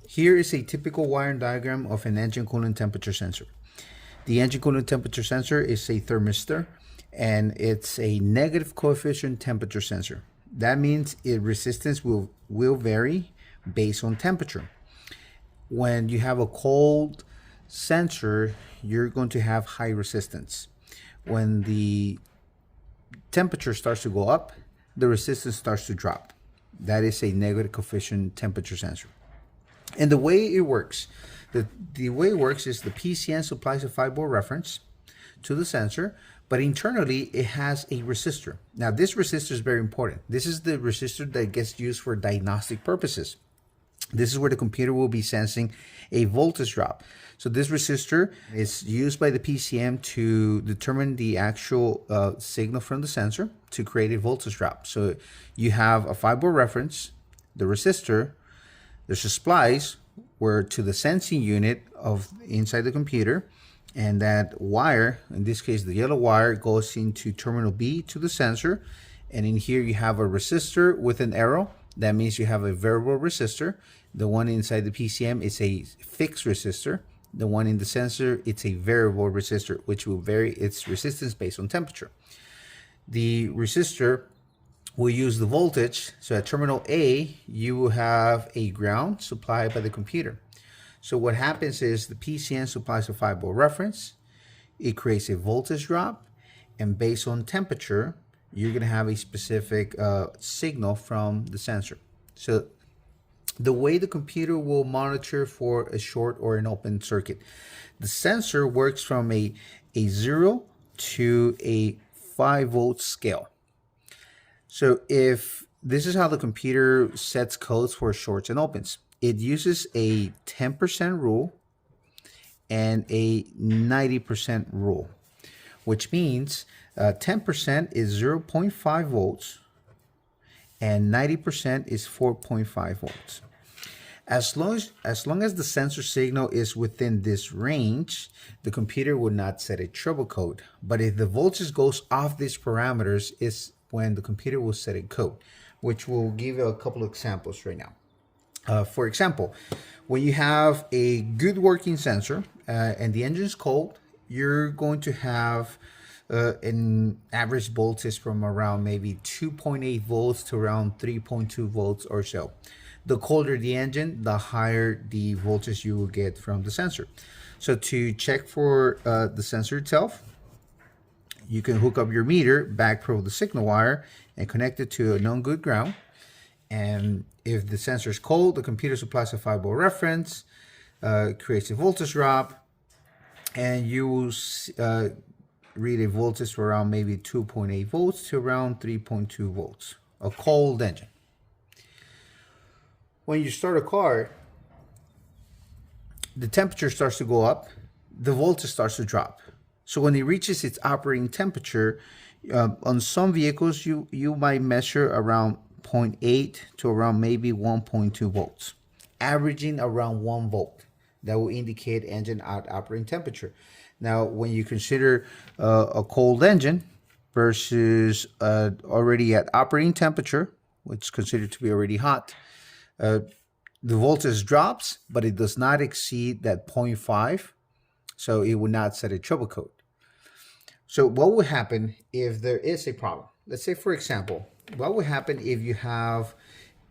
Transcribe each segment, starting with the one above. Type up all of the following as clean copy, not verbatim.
Here is a typical wiring diagram of an engine coolant temperature sensor. The engine coolant temperature sensor is a thermistor, and it's a negative coefficient temperature sensor. That means its resistance will vary based on temperature. When you have a cold sensor, you're going to have high resistance. When the temperature starts to go up, the resistance starts to drop. That is a negative coefficient temperature sensor. And the way it works, the way it works is the PCN supplies a 5-volt reference to the sensor, but internally it has a resistor. Now this resistor is very important. This is the resistor that gets used for diagnostic purposes. This is where the computer will be sensing a voltage drop. So this resistor is used by the PCM to determine the actual signal from the sensor to create a voltage drop. So you have a 5-volt reference, the resistor, there's a splice where to the sensing unit of inside the computer, and that wire, in this case the yellow wire, goes into terminal B to the sensor, and in here you have a resistor with an arrow. That means you have a variable resistor. The one inside the PCM is a fixed resistor. The one in the sensor, it's a variable resistor, which will vary its resistance based on temperature. The resistor will use the voltage. So at terminal A, you will have a ground supplied by the computer. So what happens is the PCN supplies a 5-volt reference. It creates a voltage drop, and based on temperature, you're going to have a specific signal from the sensor. So the way the computer will monitor for a short or an open circuit, the sensor works from a 0 to a 5-volt scale. So if this is how the computer sets codes for shorts and opens, it uses a 10% rule and a 90% rule, which means 10% is 0.5 volts and 90% is 4.5 volts. As long as the sensor signal is within this range, the computer will not set a trouble code. But if the voltage goes off these parameters, is when the computer will set a code, which we'll give you a couple of examples right now. For example, when you have a good working sensor and the engine is cold, you're going to have an average voltage from around maybe 2.8 volts to around 3.2 volts or so. The colder the engine, the higher the voltage you will get from the sensor. So to check for the sensor itself, you can hook up your meter, backprobe the signal wire, and connect it to a known good ground. And if the sensor is cold, the computer supplies a 5-volt reference, creates a voltage drop, and you will read a voltage for around maybe 2.8 volts to around 3.2 volts. A cold engine. When you start a car, the temperature starts to go up, the voltage starts to drop. So when it reaches its operating temperature, on some vehicles, you might measure around 0.8 to around maybe 1.2 volts, averaging around 1 volt. That will indicate engine at operating temperature. Now, when you consider a cold engine versus already at operating temperature, which is considered to be already hot, the voltage drops, but it does not exceed that 0.5, so it will not set a trouble code. So what would happen if there is a problem? Let's say, for example, what would happen if you have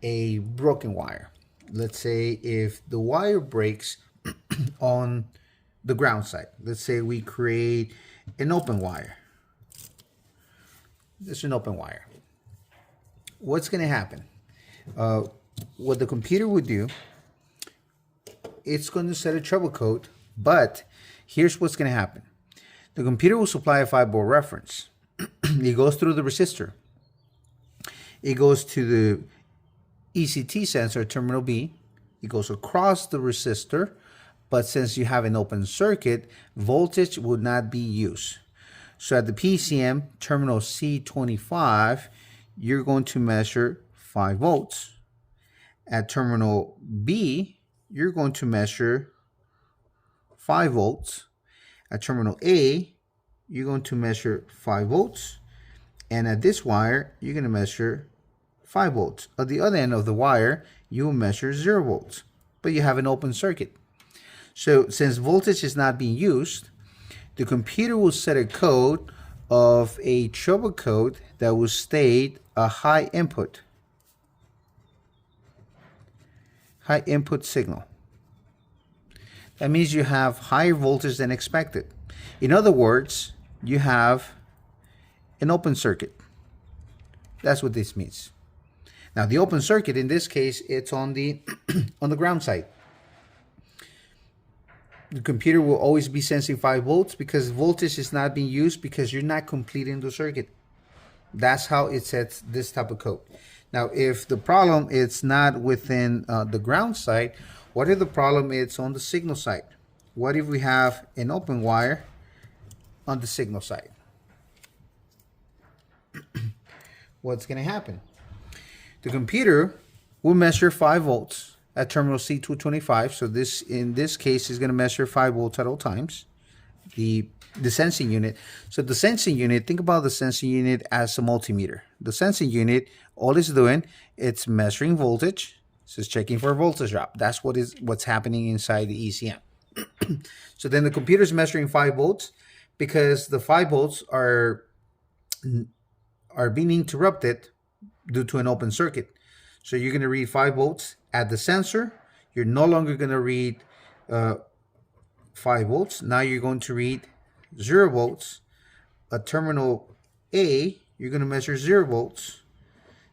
a broken wire? Let's say if the wire breaks on the ground side. Let's say we create an open wire. This is an open wire. What's going to happen? What the computer would do, it's going to set a trouble code, but here's what's going to happen. The computer will supply a 5-volt reference. It goes through the resistor. It goes to the ECT sensor, terminal B. It goes across the resistor, but since you have an open circuit, voltage would not be used. So at the PCM, terminal C25, you're going to measure 5 volts. At terminal B, you're going to measure 5 volts. At terminal A, you're going to measure 5 volts. And at this wire, you're going to measure 5 volts. At the other end of the wire, you will measure 0 volts. but you have an open circuit. So since voltage is not being used, the computer will set a code of a trouble code that will state a high input signal. That means you have higher voltage than expected. In other words, you have an open circuit. That's what this means. Now the open circuit in this case, it's on the on the ground side. The computer will always be sensing 5 volts because voltage is not being used because you're not completing the circuit. That's how it sets this type of code. Now, if the problem is not within the ground side, what if the problem is on the signal side? What if we have an open wire on the signal side? What's going to happen? The computer will measure 5 volts at terminal C225. So this, in this case, is going to measure 5 volts at all times. The sensing unit. So the sensing unit, think about the sensing unit as a multimeter. The sensing unit, all it's doing, it's measuring voltage. So it's checking for a voltage drop. That's what's happening inside the ECM. So then the computer is measuring 5 volts because the 5 volts are being interrupted due to an open circuit. So you're going to read 5 volts at the sensor. You're no longer going to read 5 volts. Now you're going to read 0 volts. At terminal A, you're going to measure 0 volts.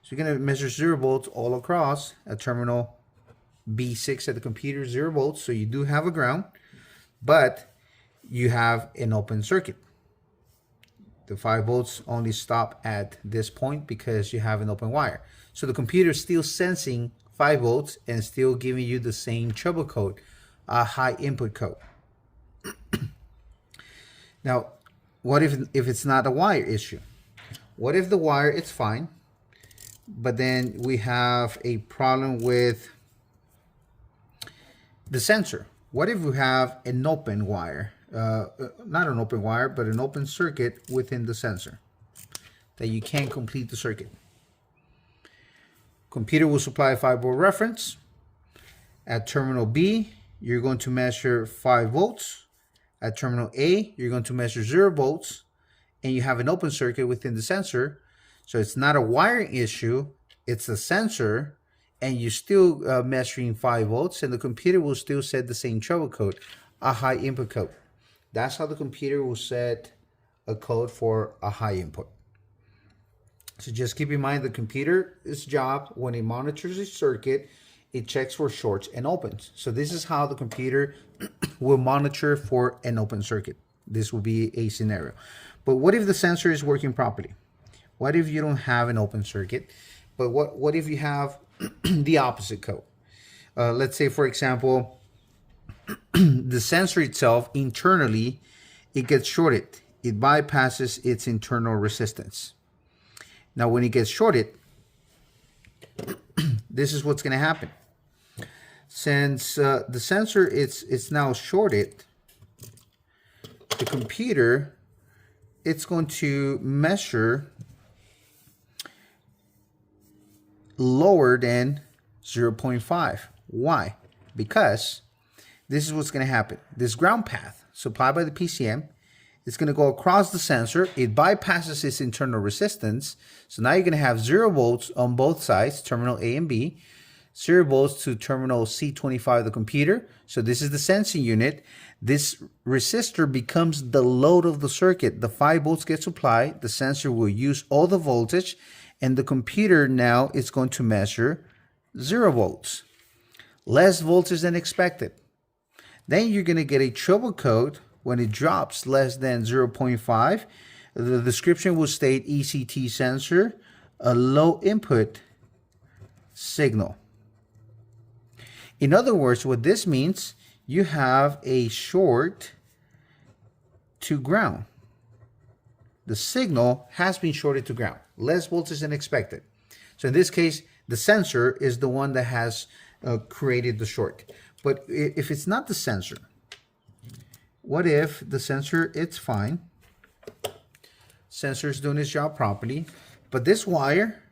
So you're going to measure 0 volts all across. At terminal B6 at the computer, 0 volts. So you do have a ground, but you have an open circuit. The 5 volts only stop at this point because you have an open wire. So the computer is still sensing 5 volts and still giving you the same trouble code, a high input code. Now, what if it's not a wire issue? What if the wire is fine, but then we have a problem with the sensor? What if we have an open wire? Not an open wire, but an open circuit within the sensor that you can't complete the circuit. Computer will supply a 5 volt reference. At terminal B, you're going to measure 5 volts. At terminal A, you're going to measure 0 volts, and you have an open circuit within the sensor. So it's not a wiring issue, it's a sensor, and you're still measuring 5 volts, and the computer will still set the same trouble code, a high input code. That's how the computer will set a code for a high input. So just keep in mind the computer's job, when it monitors a circuit, it checks for shorts and opens. So this is how the computer will monitor for an open circuit. This will be a scenario. But what if the sensor is working properly? What if you don't have an open circuit? But what if you have the opposite code? Let's say, for example, the sensor itself internally, it gets shorted. It bypasses its internal resistance. Now, when it gets shorted, this is what's going to happen. Since the sensor it's now shorted, the computer, it's going to measure lower than 0.5. Why? Because this is what's going to happen. This ground path supplied by the PCM is going to go across the sensor. It bypasses its internal resistance. So now you're going to have 0 volts on both sides, terminal A and B. 0 volts to terminal C25 of the computer. So this is the sensing unit. This resistor becomes the load of the circuit. The 5 volts get supplied. The sensor will use all the voltage, and the computer now is going to measure 0 volts. Less voltage than expected. Then you're going to get a trouble code when it drops less than 0.5. The description will state ECT sensor, a low input signal. In other words, what this means, you have a short to ground. The signal has been shorted to ground. Less voltage than expected. So in this case, the sensor is the one that has created the short. But if it's not the sensor, what if the sensor, it's fine. Sensor is doing its job properly, but this wire,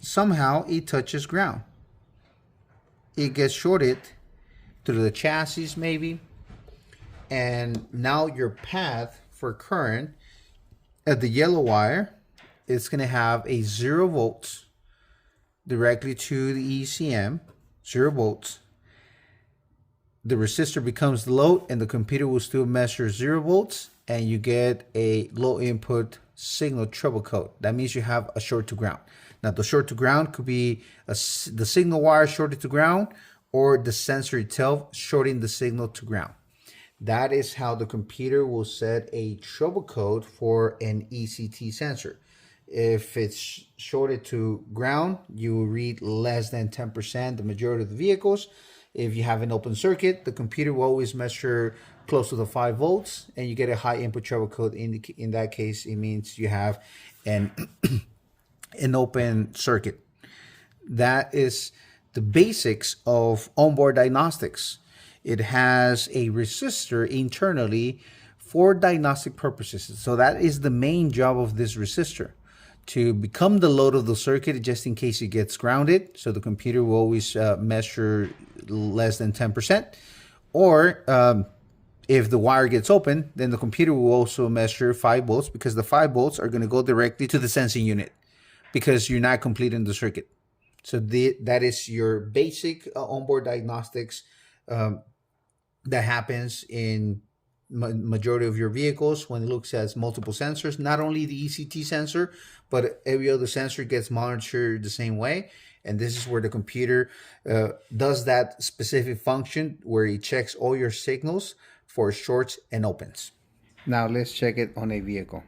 somehow it touches ground. it gets shorted through the chassis maybe, and now your path for current at the yellow wire, it's going to have a 0 volts directly to the ECM, 0 volts. The resistor becomes the load, and the computer will still measure 0 volts, and you get a low input signal trouble code. That means you have a short to ground. Now, the short to ground could be the signal wire shorted to ground, or the sensor itself shorting the signal to ground. That is how the computer will set a trouble code for an ECT sensor. If it's shorted to ground, you will read less than 10% the majority of the vehicles. If you have an open circuit, the computer will always measure close to the 5 volts, and you get a high input trouble code. In that case, it means you have an open circuit. That is the basics of onboard diagnostics. It has a resistor internally for diagnostic purposes. So that is the main job of this resistor, to become the load of the circuit just in case it gets grounded. So the computer will always measure less than 10%. Or if the wire gets open, then the computer will also measure 5 volts, because the 5 volts are going to go directly to the sensing unit because you're not completing the circuit. So that is your basic onboard diagnostics that happens in majority of your vehicles when it looks at multiple sensors. Not only the ECT sensor, but every other sensor gets monitored the same way. And this is where the computer does that specific function where it checks all your signals for shorts and opens. Now let's check it on a vehicle.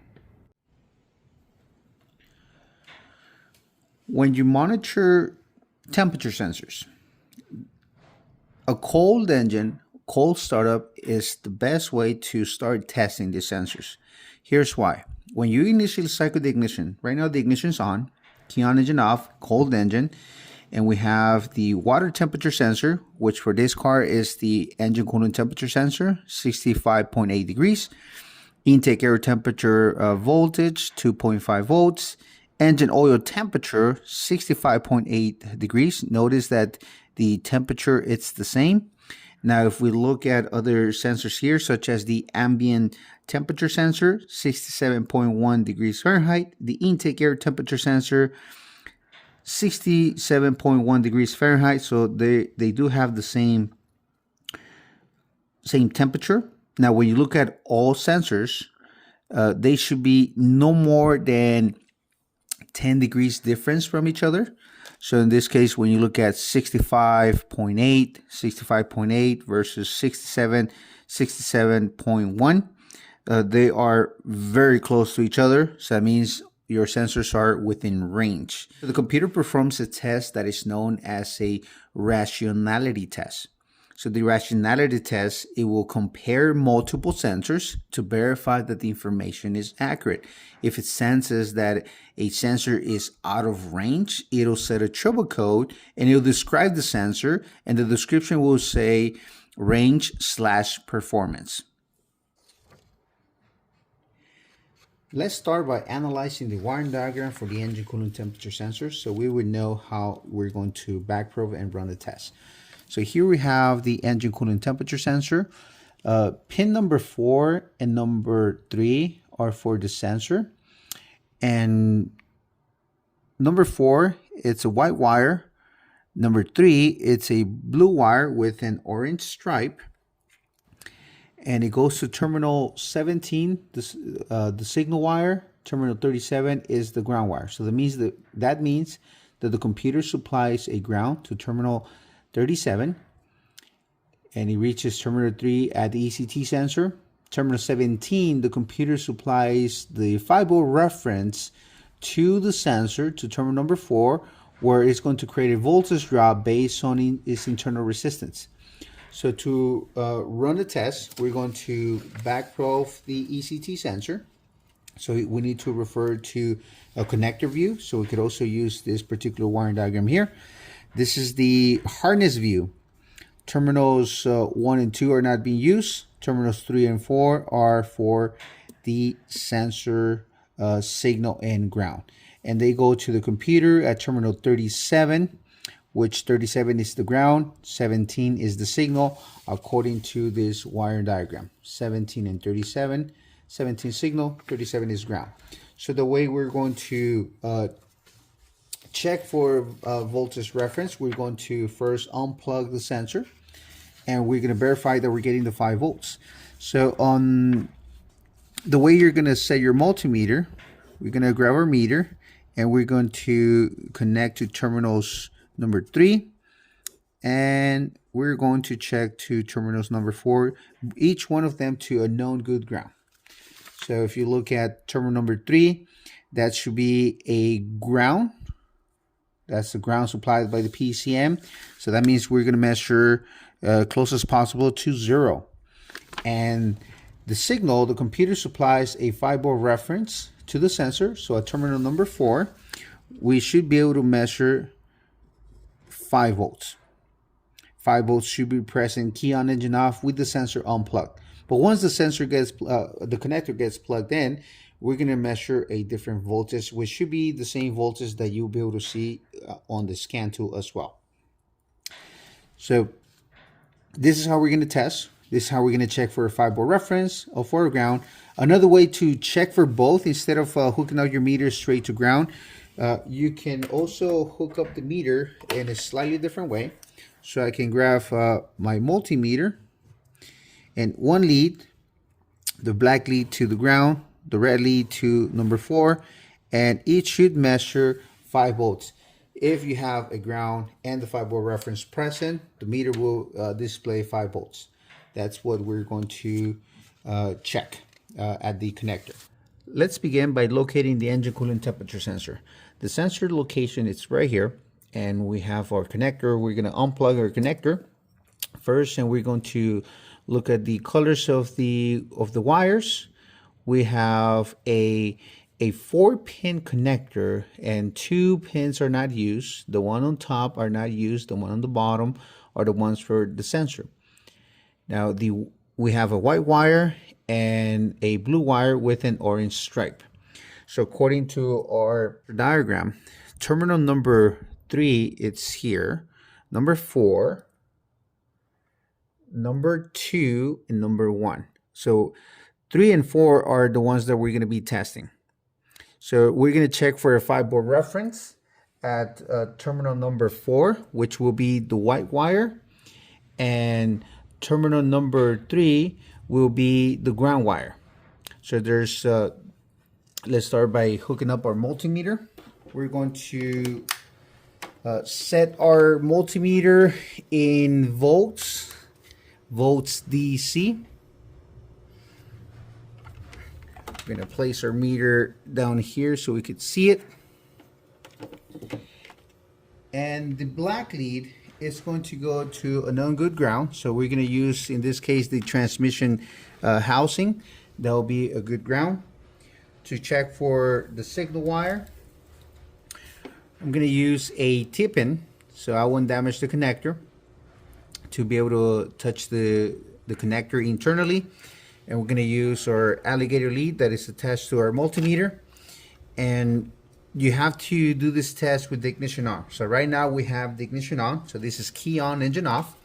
When you monitor temperature sensors, a cold engine, cold startup is the best way to start testing the sensors. Here's why. When you initially cycle the ignition, right now the ignition is on, key on engine off, cold engine, and we have the water temperature sensor, which for this car is the engine coolant temperature sensor, 65.8 degrees, intake air temperature voltage, 2.5 volts, engine oil temperature, 65.8 degrees. Notice that the temperature, it's the same. Now, if we look at other sensors here, such as the ambient temperature sensor, 67.1 degrees Fahrenheit, the intake air temperature sensor, 67.1 degrees Fahrenheit. So they do have the same temperature. Now, when you look at all sensors, they should be no more than 10 degrees difference from each other. So in this case, when you look at 65.8 versus 67.1, they are very close to each other. So that means your sensors are within range. The computer performs a test that is known as a rationality test. So the rationality test, it will compare multiple sensors to verify that the information is accurate. If it senses that a sensor is out of range, it'll set a trouble code and it'll describe the sensor, and the description will say range/performance. Let's start by analyzing the wiring diagram for the engine coolant temperature sensor, so we would know how we're going to backprobe and run the test. So here we have the engine coolant temperature sensor. Pin number 4 and number 3 are for the sensor. And number 4, it's a white wire. Number 3, it's a blue wire with an orange stripe. And it goes to terminal 17, the signal wire. Terminal 37 is the ground wire. So that means that the computer supplies a ground to terminal 37, and it reaches terminal 3 at the ECT sensor. Terminal 17, the computer supplies the 5-volt reference to the sensor to terminal number 4, where it's going to create a voltage drop based on its internal resistance. So to run the test, we're going to backprobe the ECT sensor. So we need to refer to a connector view. So we could also use this particular wiring diagram here. This is the harness view. Terminals 1 and 2 are not being used. Terminals 3 and 4 are for the sensor signal and ground. And they go to the computer at terminal 37, which 37 is the ground, 17 is the signal according to this wiring diagram. 17 and 37, 17 signal, 37 is ground. So the way we're going to check for voltage reference, we're going to first unplug the sensor, and we're going to verify that we're getting the 5 volts. So on the way you're going to set your multimeter, we're going to grab our meter and we're going to connect to terminals number 3, and we're going to check to terminals number 4, each one of them to a known good ground. So if you look at terminal number 3, that should be a ground. That's the ground supplied by the PCM. So that means we're going to measure close as possible to 0. And the signal, the computer supplies a 5-volt reference to the sensor. So at terminal number 4, we should be able to measure 5 volts. 5 volts should be present, key on, engine off, with the sensor unplugged. But once the sensor gets, the connector gets plugged in, we're going to measure a different voltage, which should be the same voltage that you'll be able to see on the scan tool as well. So this is how we're going to test. This is how we're going to check for a 5-volt reference or for a ground. Another way to check for both, instead of hooking up your meter straight to ground, you can also hook up the meter in a slightly different way. So I can grab my multimeter and one lead, the black lead to the ground, the red lead to number 4, and each should measure 5 volts. If you have a ground and the 5-volt reference present, the meter will display 5 volts. That's what we're going to check at the connector. Let's begin by locating the engine coolant temperature sensor. The sensor location is right here, and we have our connector. We're going to unplug our connector first, and we're going to look at the colors of the wires. We have a 4-pin connector, and 2 pins are not used. The one on top are not used. The one on the bottom are the ones for the sensor. Now we have a white wire and a blue wire with an orange stripe. So according to our diagram, terminal number 3, it's here. Number 4, number 2, and number 1. So 3 and 4 are the ones that we're going to be testing. So we're going to check for a 5-volt reference at terminal number 4, which will be the white wire, and terminal number 3 will be the ground wire. So there's, let's start by hooking up our multimeter. We're going to set our multimeter in volts DC. We're going to place our meter down here so we could see it. And the black lead is going to go to a known good ground. So we're going to use, in this case, the transmission housing. That will be a good ground. To check for the signal wire, I'm going to use a T-pin so I won't damage the connector, to be able to touch the connector internally. And we're going to use our alligator lead that is attached to our multimeter. And you have to do this test with the ignition on. So right now we have the ignition on. So this is key on, engine off.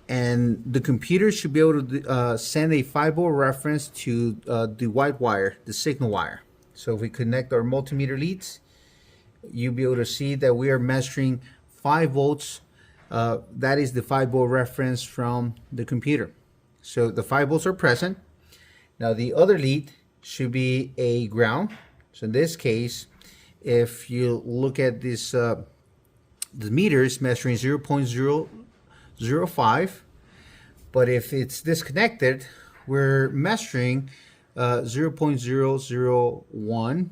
And the computer should be able to send a 5-volt reference to the white wire, the signal wire. So if we connect our multimeter leads, you'll be able to see that we are measuring 5 volts. That is the 5-volt reference from the computer. So the 5 volts are present. Now the other lead should be a ground. So in this case, if you look at this, the meter is measuring 0.005, but if it's disconnected, we're measuring 0.001,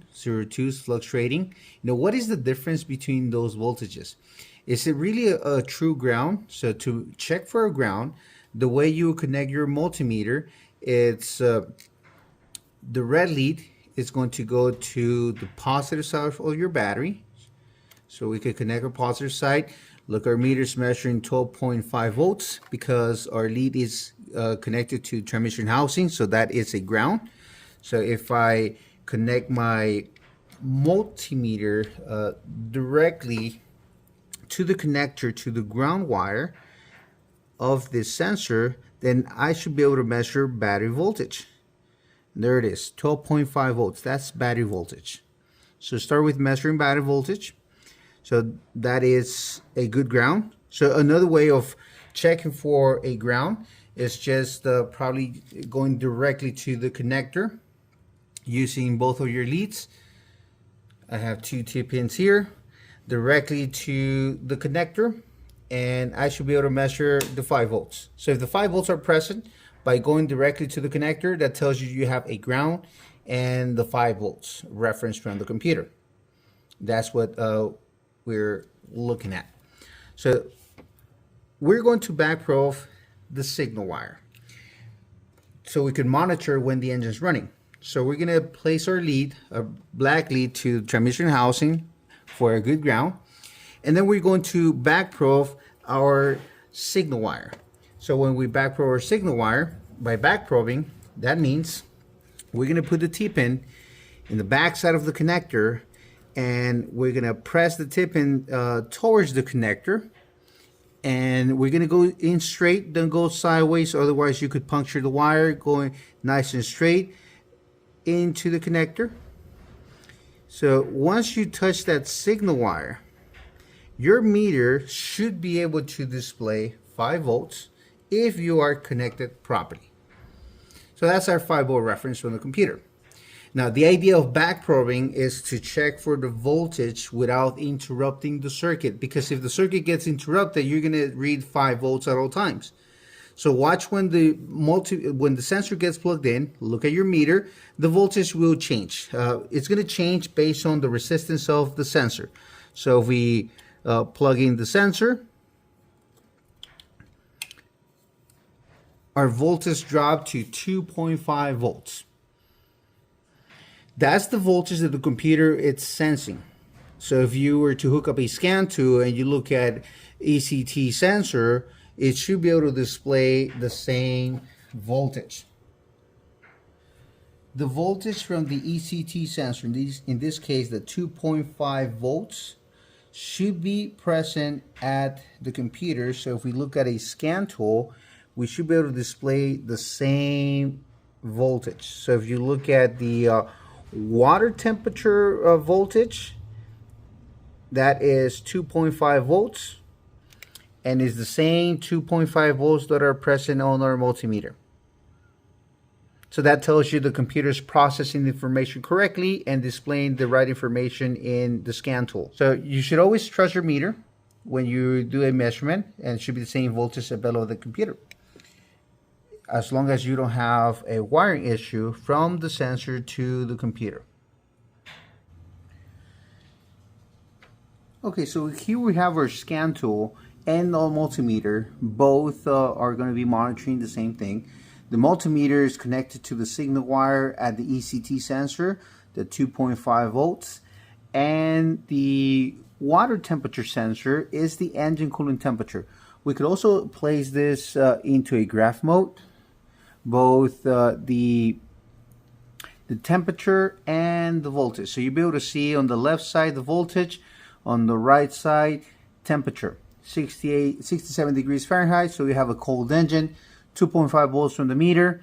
02 is fluctuating. Now, what is the difference between those voltages? Is it really a true ground? So to check for a ground, the way you connect your multimeter, it's the red lead is going to go to the positive side of your battery. So we could connect our positive side. Look, our meter is measuring 12.5 volts because our lead is connected to transmission housing, so that is a ground. So if I connect my multimeter directly to the connector to the ground wire of this sensor, then I should be able to measure battery voltage. There it is, 12.5 volts. That's battery voltage. So start with measuring battery voltage. So that is a good ground. So another way of checking for a ground is just probably going directly to the connector using both of your leads. I have 2 T-pins here directly to the connector, and I should be able to measure the 5 volts. So if the 5 volts are present, by going directly to the connector, that tells you you have a ground and the 5 volts reference from the computer. That's what we're looking at. So we're going to backprobe the signal wire so we can monitor when the engine is running. So we're going to place our lead, a black lead, to the transmission housing for a good ground. And then we're going to backprobe our signal wire. So when we backprobe our signal wire, by backprobing, that means we're going to put the T-pin in the back side of the connector, and we're going to press the T-pin towards the connector, and we're going to go in straight, don't go sideways, otherwise you could puncture the wire. Going nice and straight into the connector. So once you touch that signal wire, your meter should be able to display 5 volts if you are connected properly. So that's our 5 volt reference from the computer. Now the idea of backprobing is to check for the voltage without interrupting the circuit, because if the circuit gets interrupted, you're going to read 5 volts at all times. So watch when the sensor gets plugged in, look at your meter, the voltage will change. It's going to change based on the resistance of the sensor. So if we plug in the sensor, our voltage dropped to 2.5 volts. That's the voltage that the computer is sensing. So if you were to hook up a scantool and you look at ECT sensor, it should be able to display the same voltage. The voltage from the ECT sensor, in this case the 2.5 volts, should be present at the computer. So if we look at a scantool, we should be able to display the same voltage. So if you look at the water temperature voltage, that is 2.5 volts, and is the same 2.5 volts that are present on our multimeter. So that tells you the computer is processing the information correctly and displaying the right information in the scan tool. So you should always trust your meter when you do a measurement, and it should be the same voltage below the computer, as long as you don't have a wiring issue from the sensor to the computer. Okay, so here we have our scan tool and our multimeter. Both are going to be monitoring the same thing. The multimeter is connected to the signal wire at the ECT sensor, the 2.5 volts, and the water temperature sensor is the engine coolant temperature. We could also place this into a graph mode, both the temperature and the voltage. So you'll be able to see on the left side the voltage, on the right side temperature, 67 degrees Fahrenheit. So you have a cold engine, 2.5 volts from the meter,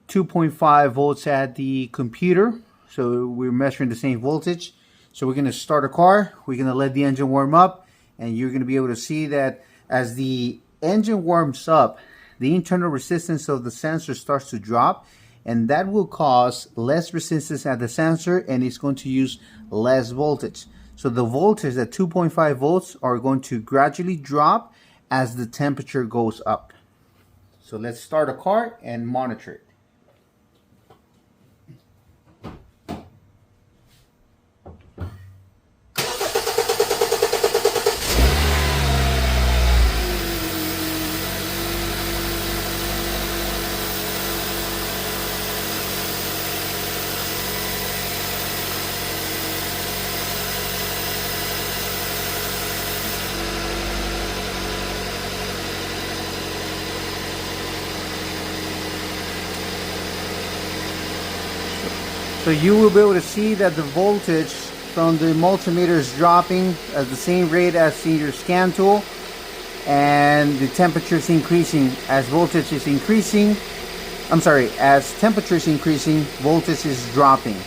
2.5 volts at the computer. So we're measuring the same voltage. So we're going to start a car, we're going to let the engine warm up, and you're going to be able to see that as the engine warms up, the internal resistance of the sensor starts to drop, and that will cause less resistance at the sensor, and it's going to use less voltage. So the voltage at 2.5 volts are going to gradually drop as the temperature goes up. So let's start a car and monitor it. So you will be able to see that the voltage from the multimeter is dropping at the same rate as in your scan tool, and the temperature is increasing. As voltage is increasing, as temperature is increasing, voltage is dropping.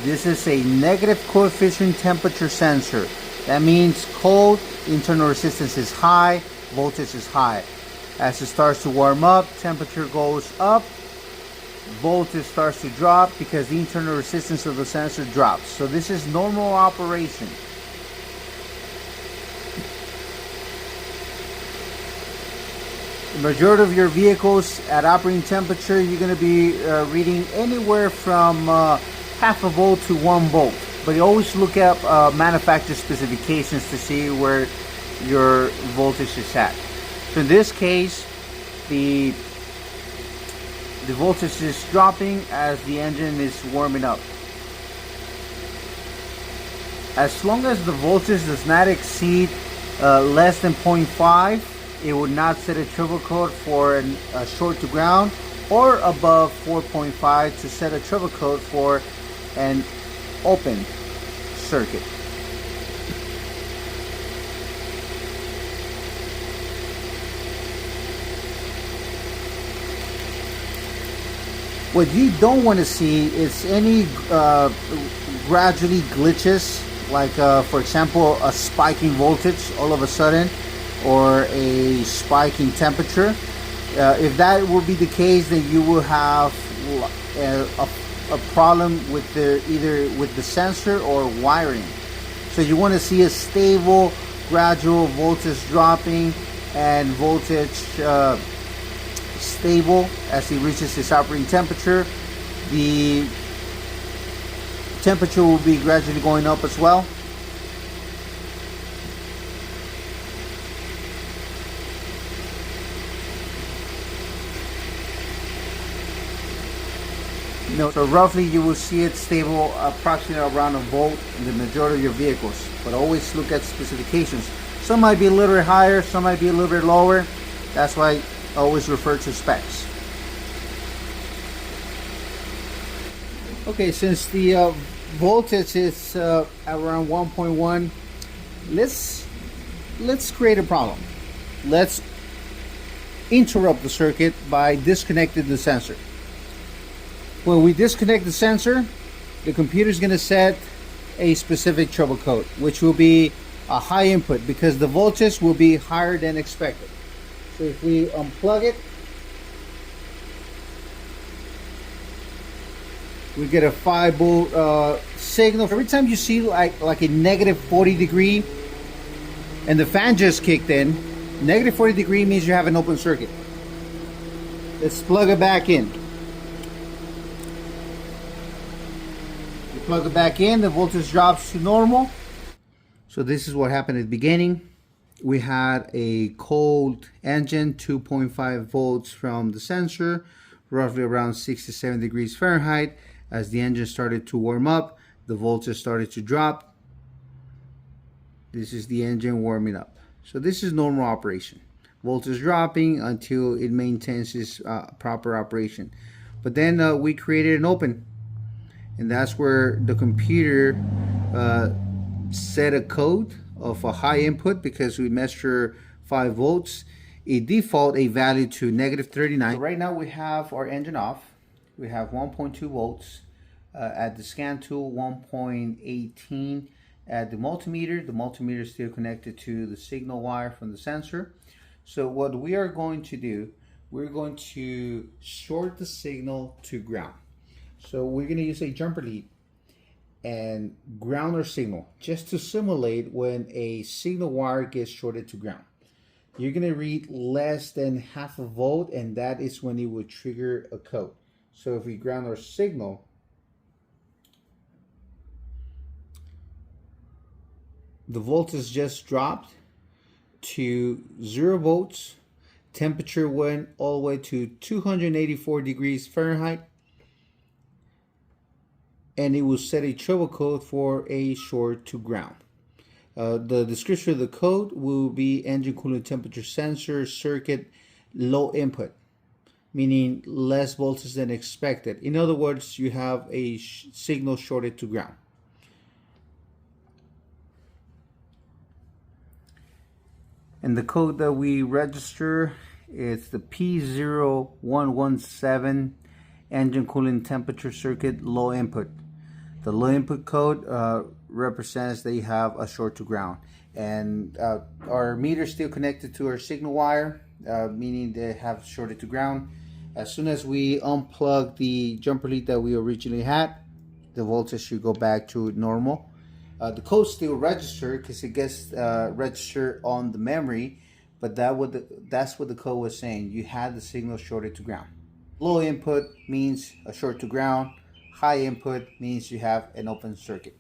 This is a negative coefficient temperature sensor. That means cold, internal resistance is high, voltage is high. As it starts to warm up, temperature goes up, voltage starts to drop because the internal resistance of the sensor drops. So this is normal operation. The majority of your vehicles at operating temperature, you're going to be reading anywhere from half a volt to 1 volt. But you always look at manufacturer specifications to see where your voltage is at. So in this case, the voltage is dropping as the engine is warming up. As long as the voltage does not exceed less than 0.5, it would not set a trouble code for a short to ground, or above 4.5 to set a trouble code for an open circuit. What you don't want to see is any gradually glitches, like for example a spike in voltage all of a sudden, or a spike in temperature. If that will be the case, then you will have a problem with either with the sensor or wiring. So you want to see a stable, gradual voltage dropping and voltage stable as it reaches its operating temperature. The temperature will be gradually going up as well. So roughly you will see it stable approximately around a volt in the majority of your vehicles, but always look at specifications. Some might be a little bit higher, some might be a little bit lower. That's why I always refer to specs. Okay, since the voltage is around 1.1, let's create a problem. Let's interrupt the circuit by disconnecting the sensor. When we disconnect the sensor, the computer is going to set a specific trouble code, which will be a high input because the voltage will be higher than expected. So if we unplug it, we get a 5 volt signal. Every time you see like a negative 40 degree and the fan just kicked in, negative 40 degree means you have an open circuit. Let's plug it back in. Plug it back in, the voltage drops to normal. So this is what happened at the beginning. We had a cold engine, 2.5 volts from the sensor, roughly around 67 degrees Fahrenheit. As the engine started to warm up, the voltage started to drop. This is the engine warming up. So this is normal operation. Voltage dropping until it maintains its proper operation. But then we created an open. And that's where the computer set a code of a high input because we measure 5 volts. It default a value to negative 39. So right now we have our engine off. We have 1.2 volts at the scan tool, 1.18 at the multimeter. The multimeter is still connected to the signal wire from the sensor. So what we are going to do, we're going to short the signal to ground. So we're going to use a jumper lead and ground our signal just to simulate when a signal wire gets shorted to ground. You're going to read less than half a volt, and that is when it would trigger a code. So if we ground our signal, the voltage just dropped to 0 volts. Temperature went all the way to 284 degrees Fahrenheit. And it will set a trouble code for a short to ground. The description of the code will be engine coolant temperature sensor circuit low input. meaning less voltage than expected. In other words, you have a signal shorted to ground. And the code that we register is the P0117 engine coolant temperature circuit low input. The low input code represents that you have a short to ground. And our meter is still connected to our signal wire, meaning they have shorted to ground. As soon as we unplug the jumper lead that we originally had, the voltage should go back to normal. The code still registered because it gets registered on the memory, but that's what the code was saying. You had the signal shorted to ground. Low input means a short to ground. High input means you have an open circuit.